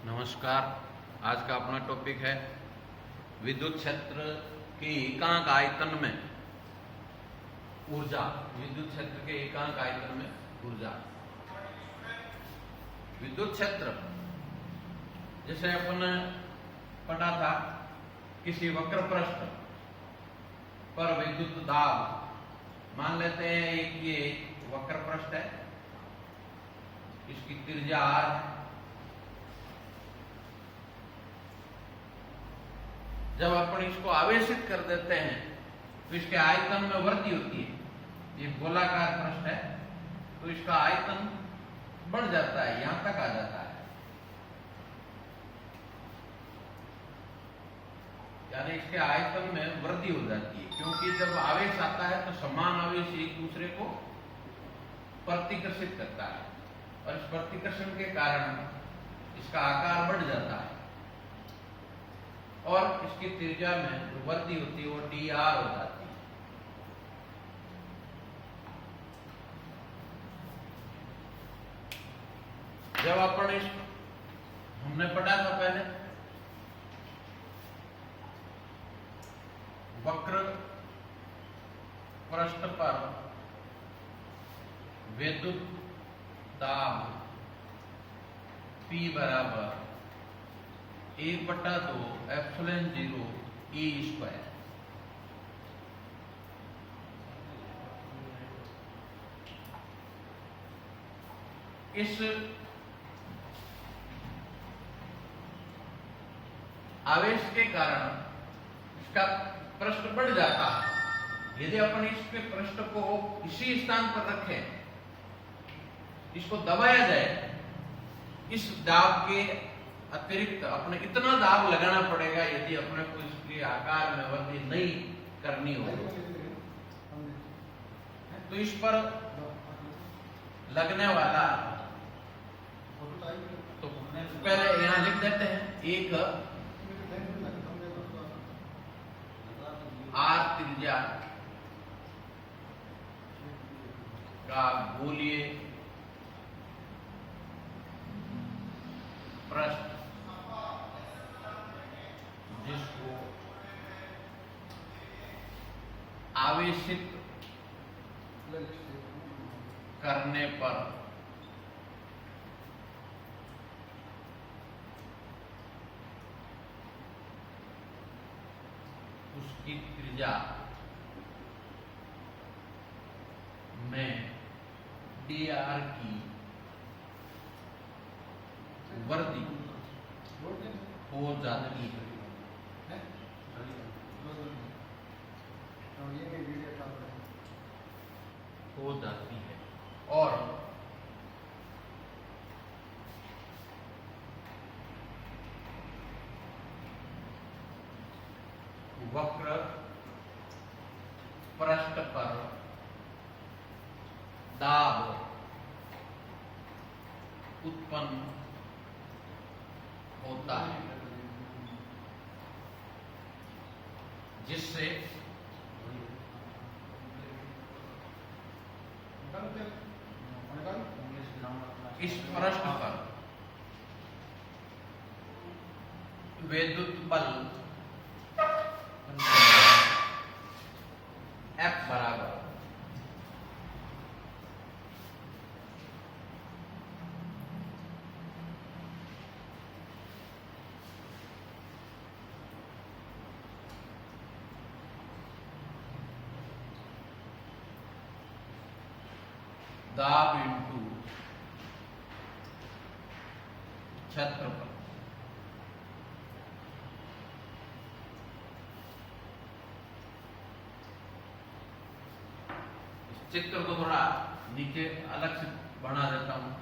नमस्कार। आज का अपना टॉपिक है विद्युत क्षेत्र के एकांक आयतन में ऊर्जा। विद्युत क्षेत्र के एकांक आयतन में ऊर्जा। विद्युत क्षेत्र जैसे अपन पढ़ा था, किसी वक्र पृष्ठ पर विद्युत दाब मान लेते हैं। एक ये वक्र पृष्ठ है, इसकी त्रिज्या r है। जब अपन इसको आवेशित कर देते हैं तो इसके आयतन में वृद्धि होती है। ये गोलाकार पृष्ठ है तो इसका आयतन बढ़ जाता है, यहां तक आ जाता है। यानी इसके आयतन में वृद्धि हो जाती है, क्योंकि जब आवेश आता है तो समान आवेश एक दूसरे को प्रतिकर्षित करता है और इस प्रतिकर्षण के कारण इसका आकार बढ़ जाता है और इसकी त्रिज्या में जो वृद्धि होती है वो dr हो जाती है। जब अपन इस हमने पढ़ा था पहले, वक्र पृष्ठ पर विद्युत दाब P बराबर 1/2 एप्सिलॉन 0 E स्क्वायर। इस आवेश के कारण इसका पृष्ठ बढ़ जाता है। यदि अपन इसके पृष्ठ को इसी स्थान पर रखें, इसको दबाया जाए, इस दाब के अतिरिक्त अपने इतना दाब लगाना पड़ेगा यदि अपने को इसके आकार में वृद्धि नहीं करनी हो तो इस पर लगने वाला, तो पहले यहां लिख देते हैं, एक r त्रिज्या का गोलीय पृष्ठ जिसको आवेशित करने पर उसकी त्रिज्या में dr की वृद्धि हो जाती है। हो जाती है और वक्र पृष्ठ पर दाब उत्पन्न होता है, जिससे इस पृष्ठ पर विद्युत बल F बराबर दाब इंटू क्षेत्रफल। इस चित्र को थोड़ा नीचे अलग से बना देता हूं।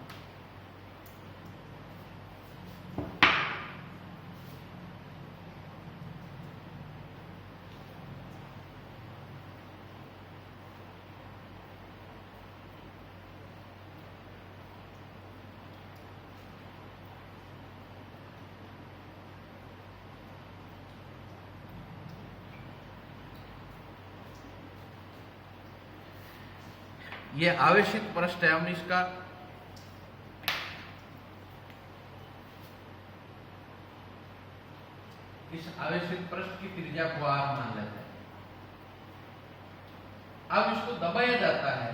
ये आवेशित पृष्ठ है, हम इसका इस आवेशित पृष्ठ की त्रिज्या को r मान लेते हैं। अब इसको दबाया जाता है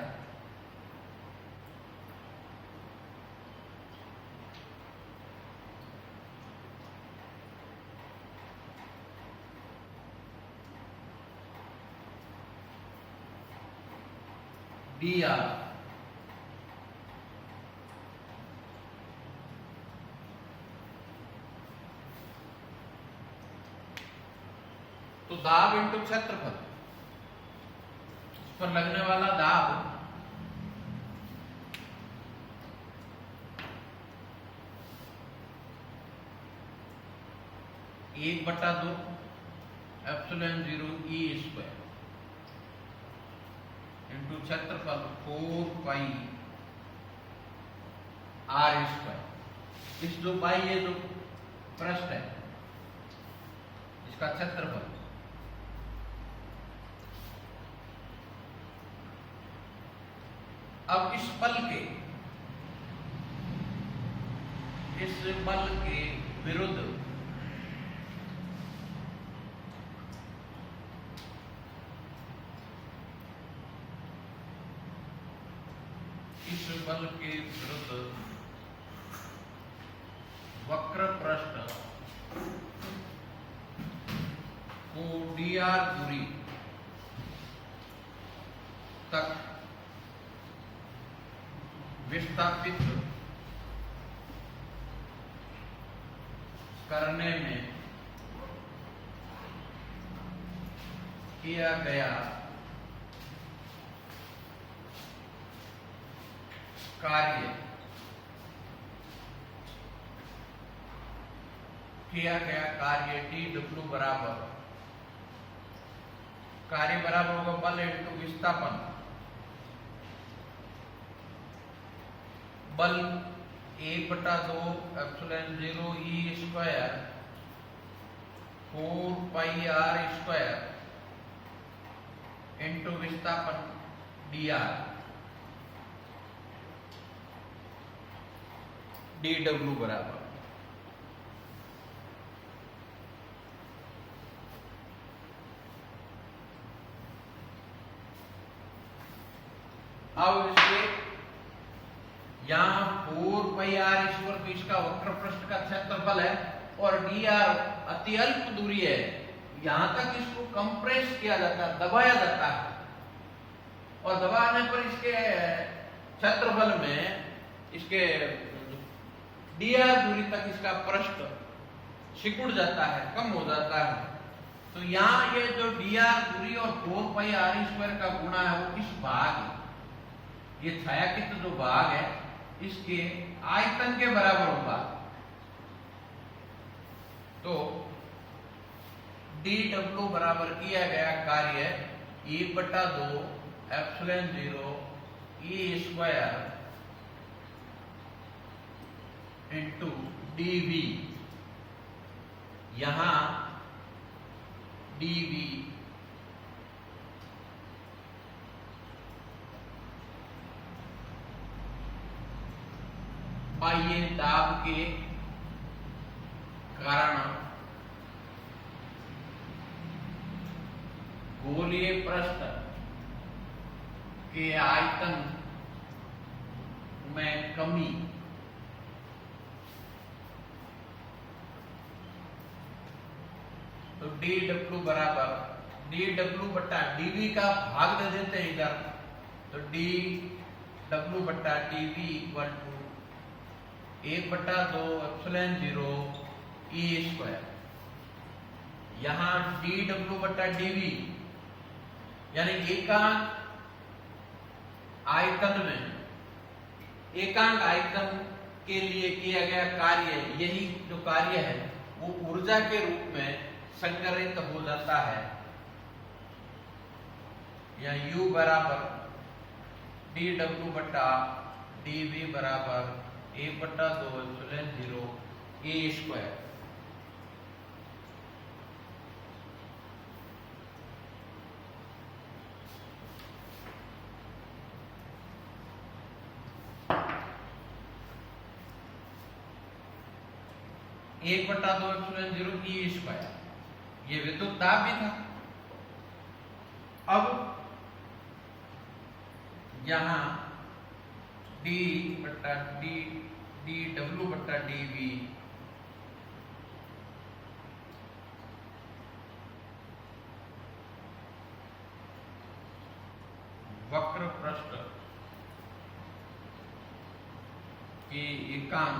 dr तो दाब इंटू क्षेत्रफल, इस पर लगने वाला दाब एक बटा दो एप्सिलॉन 0 ई स्क्वायर इंटू क्षेत्रफल 4 पाई आर स्क्वायर। इस जो पाई ये जो पृष्ठ है इसका क्षेत्रफल, अब इस बल के विरुद्ध वक्र पृष्ठ को dr दूरी तक विस्थापित करने में किया गया कार्य dw बराबर, कार्य बराबर होगा बल इंटू विस्थापन। बल 1/2 epsilon 0 e square 4 pi r square into विस्थापन dr dw बराबर, अब इसके यहां 4 पाई आर ईश्वर तो इसका वक्र पृष्ठ का क्षेत्रफल है और dr अति अल्प दूरी है, यहां तक इसको कंप्रेस किया जाता है, दबाया जाता है और दबाने पर इसके क्षेत्रफल में इसके dr दूरी तक इसका पृष्ठ सिकुड़ जाता है, कम हो जाता है। तो यहाँ ये जो dr दूरी और 4 पाई आर स्क्वायर का गुणा है वो किस भाग, ये छायांकित जो भाग है इसके आयतन के बराबर होगा। तो dw बराबर किया गया कार्य 1/2 epsilon 0 e square into dv, यहां dv बाह्य दाब के कारण गोलीय पृष्ठ के आयतन में कमी तो dw बराबर dw बट्टा dv का भाग दे देते हैं इधर, तो dw बट्टा dv equal to 1/2 epsilon 0 e square, यहां dw बट्टा dv यानी एकांक आयतन के लिए किया गया कार्य, यही जो कार्य है वो ऊर्जा के रूप में संग्रहित हो जाता है, या U बराबर dw बट्टा dv बराबर 1/2 एप्सिलॉन 0 ए स्क्वायर। एक बटा 2 एप्सिलॉन 0 ई स्क्वायर ये विद्युत दाब भी था। अब यहां डी बट्टा डी डी डब्ल्यू बट्टा डी वी वक्र पृष्ठ के एकांक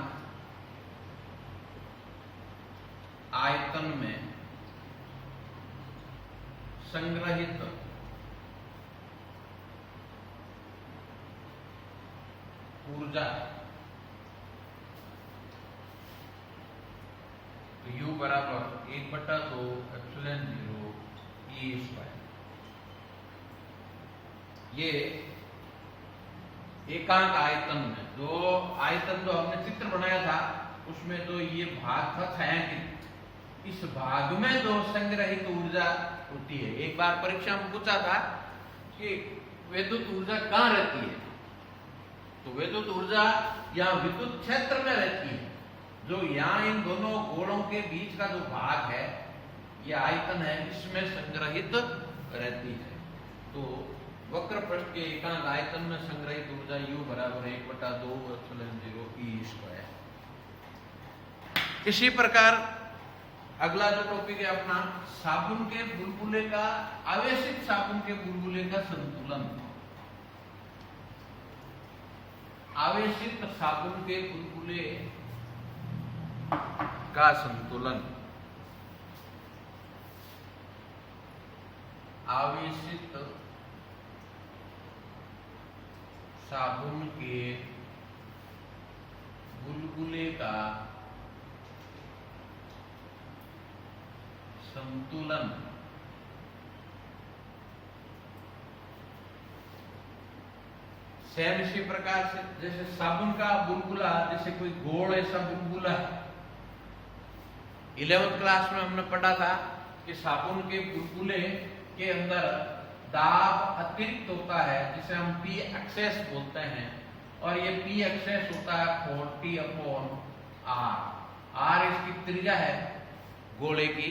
आयतन में संग्रहित ऊर्जा, तो U बराबर 1/2 एप्सिलॉन 0 E स्क्वायर। ये एकांक आयतन में जो आयतन जो हमने चित्र बनाया था उसमें जो ये भाग था छायांकित, इस भाग में जो संग्रहित ऊर्जा होती है, एक बार परीक्षा में पूछा था कि विद्युत ऊर्जा कहाँ रहती है, तो विद्युत ऊर्जा यहाँ विद्युत क्षेत्र में रहती है, जो यहाँ इन दोनों गोलों के बीच का जो भाग है, यह आयतन है, इसमें संग्रहित रहती है। तो वक्र पृष्ठ के एकांक आयतन में संग्रहित ऊर्जा U बराबर 1/2 एप्सिलॉन 0 E स्क्वायर। इसी प्रकार अगला जो टॉपिक है अपना, साबुन के बुलबुले का, आवेशित साबुन के बुलबुले का संतुलन। आवेशित साबुन के बुलबुले का संतुलन। आवेशित साबुन के बुलबुले का संतुलन सेम इसी प्रकार से जैसे साबुन का बुलबुला, जैसे कोई गोल ऐसा बुलबुला है, 11th क्लास में हमने पढ़ा था कि साबुन के बुलबुले के अंदर दाब अतिरिक्त होता है जिसे हम P एक्सेस बोलते हैं, और ये P एक्सेस होता है 40/R। R इसकी त्रिज्या है गोले की।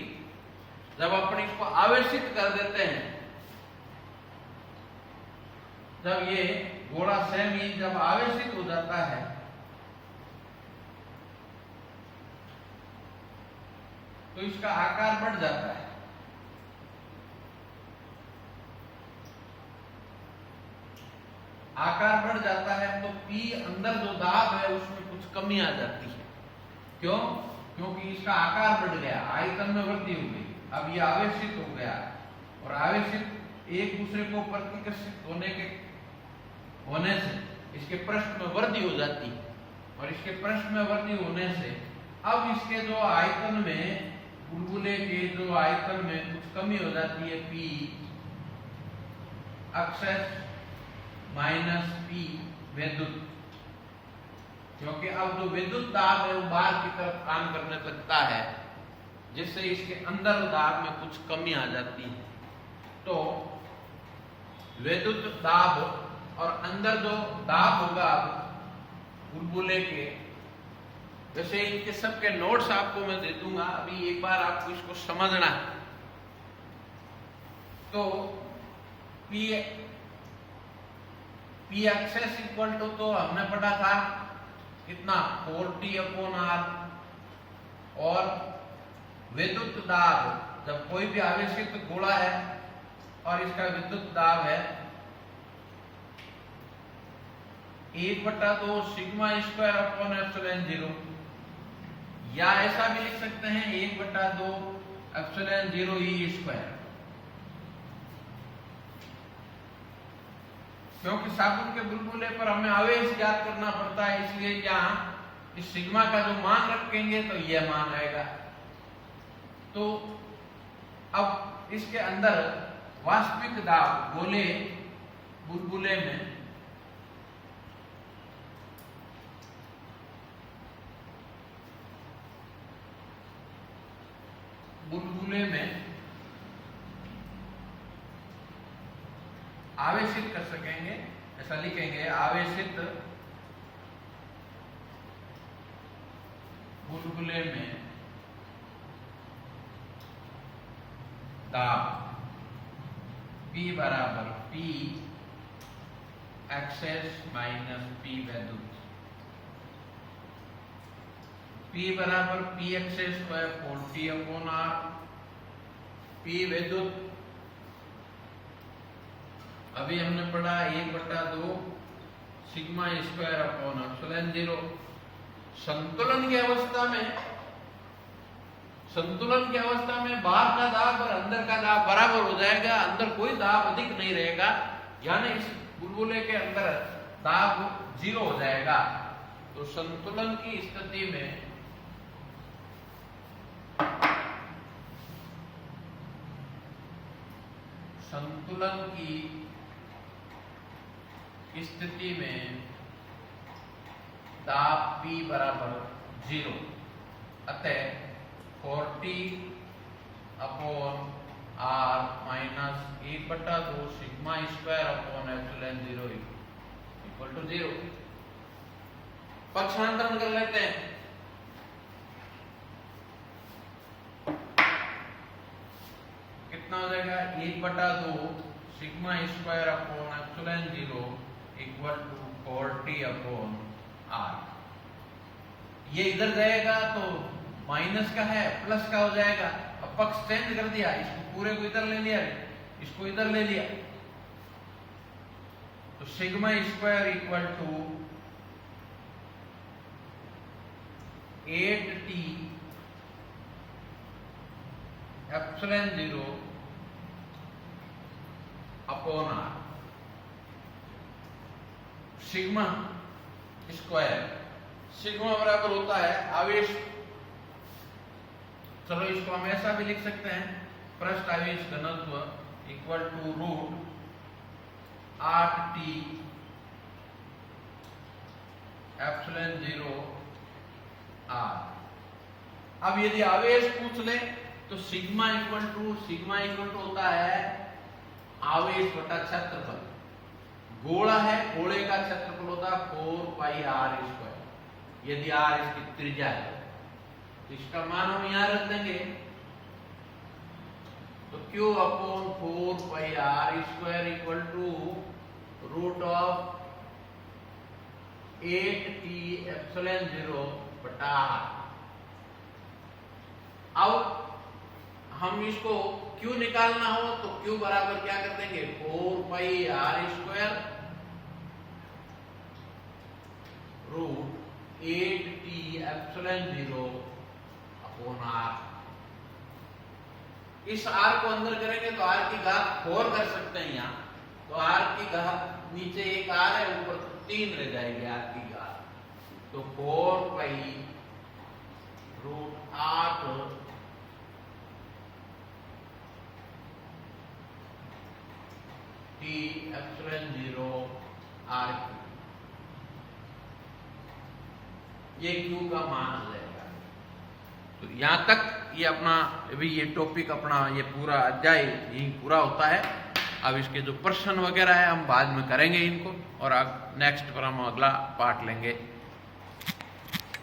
जब अपन इसको आवेशित कर देते हैं, जब ये गोला सेमी जब आवेशित हो जाता है, तो इसका आकार बढ़ जाता है। आकार बढ़ जाता है तो P अंदर जो दाब है उसमें कुछ कमी आ जाती है। क्यों? क्योंकि इसका आकार बढ़ गया, आयतन में वृद्धि हो गई। अब ये आवेशित हो गया, और आवेशित एक दूसरे को प्रतिकर्षित होने से इसके पृष्ठ में वृद्धि हो जाती है, और इसके पृष्ठ में वृद्धि होने से अब इसके जो आयतन में, बुलबुले के जो आयतन में कुछ कमी हो जाती है, P एक्सेस माइनस P विद्युत, क्योंकि अब जो विद्युत दाब है वो बाहर की तरफ काम करने लगता है, जिससे इसके अंदर दाब में कुछ कमी आ जाती है। तो विद्युत दाब और अंदर जो दाब होगा बुलबुले के, जैसे इनके सबके नोट्स आपको मैं दे दूंगा, अभी एक बार आपको इसको समझना है। तो P एक्सेस इक्वल टू, तो हमने पढ़ा था कितना, 40/R, और विद्युत दाब, जब कोई भी आवेशित गोला है और इसका विद्युत दाब है 1/2 सिग्मा स्क्वायर अपॉन एप्सिलॉन 0, या ऐसा भी लिख सकते हैं 1/2 एप्सिलॉन 0 E स्क्वायर। क्योंकि साबुन के बुलबुले पर हमें आवेश ज्ञात करना पड़ता है, इसलिए यहाँ इस सिग्मा का जो मान रखेंगे तो यह मान आएगा। तो अब इसके अंदर वास्तविक दाब गोले बुलबुले में आवेशित कर सकेंगे, ऐसा लिखेंगे, आवेशित बुलबुले में दाब P बराबर P एक्सेस माइनस P वैद्युत। P बराबर P excess square 40/R, P वैद्युत अभी हमने पढ़ा 1/2 सिग्मा स्क्वायर अपॉन एप्सिलॉन 0। संतुलन की अवस्था में बाहर का दाब और अंदर का दाब बराबर हो जाएगा, अंदर कोई दाब अधिक नहीं रहेगा, यानी इस बुलबुले के अंदर दाब 0 हो जाएगा। तो संतुलन की स्थिति में दाब P बराबर 0, अतः 40/R minus 1/2 sigma square upon epsilon 0 equal to 0। पक्षांतरण कर लेते हैं। कितना हो जाएगा 1/2 sigma square upon epsilon 0 equal to 40/R। ये इधर जाएगा तो माइनस का है, प्लस का हो जाएगा। अब पक्ष चेंज कर दिया, इसको पूरे को इधर ले लिया, इसको इधर ले लिया, तो sigma square equal to 8T epsilon 0 upon R। सिग्मा बराबर होता है आवेश, चलो इसको हम ऐसा भी लिख सकते हैं, पृष्ठ आवेश घनत्व equal to root 8T epsilon 0 R। अब यदि आवेश पूछ ले तो सिग्मा इक्वल टू होता है आवेश बटा क्षेत्रफल। गोला है, गोले का क्षेत्रफल होता है 4πr²। यदि r इसकी त्रिज्या है तो इसका मान हम यहां रख देंगे, तो Q upon 4πr² equal to root of 8T epsilon 0 बटा R। अब हम इसको Q निकालना हो तो Q बराबर क्या कर देंगे 4πr² root 8T epsilon 0 upon R। इस R को अंदर करेंगे तो R की घात 4 कर सकते हैं यहाँ, तो R की घात नीचे एक R है, ऊपर 3 रह जाएगी R की घात, तो 4π रूट 8 T एप्सिलॉन 0 R। ये Q का मान आ जाएगा। तो यहां तक ये अपना अभी ये टॉपिक अपना ये पूरा अध्याय यही पूरा होता है। अब इसके जो प्रश्न वगैरह है हम बाद में करेंगे इनको, और अब नेक्स्ट पर हम अगला पार्ट लेंगे।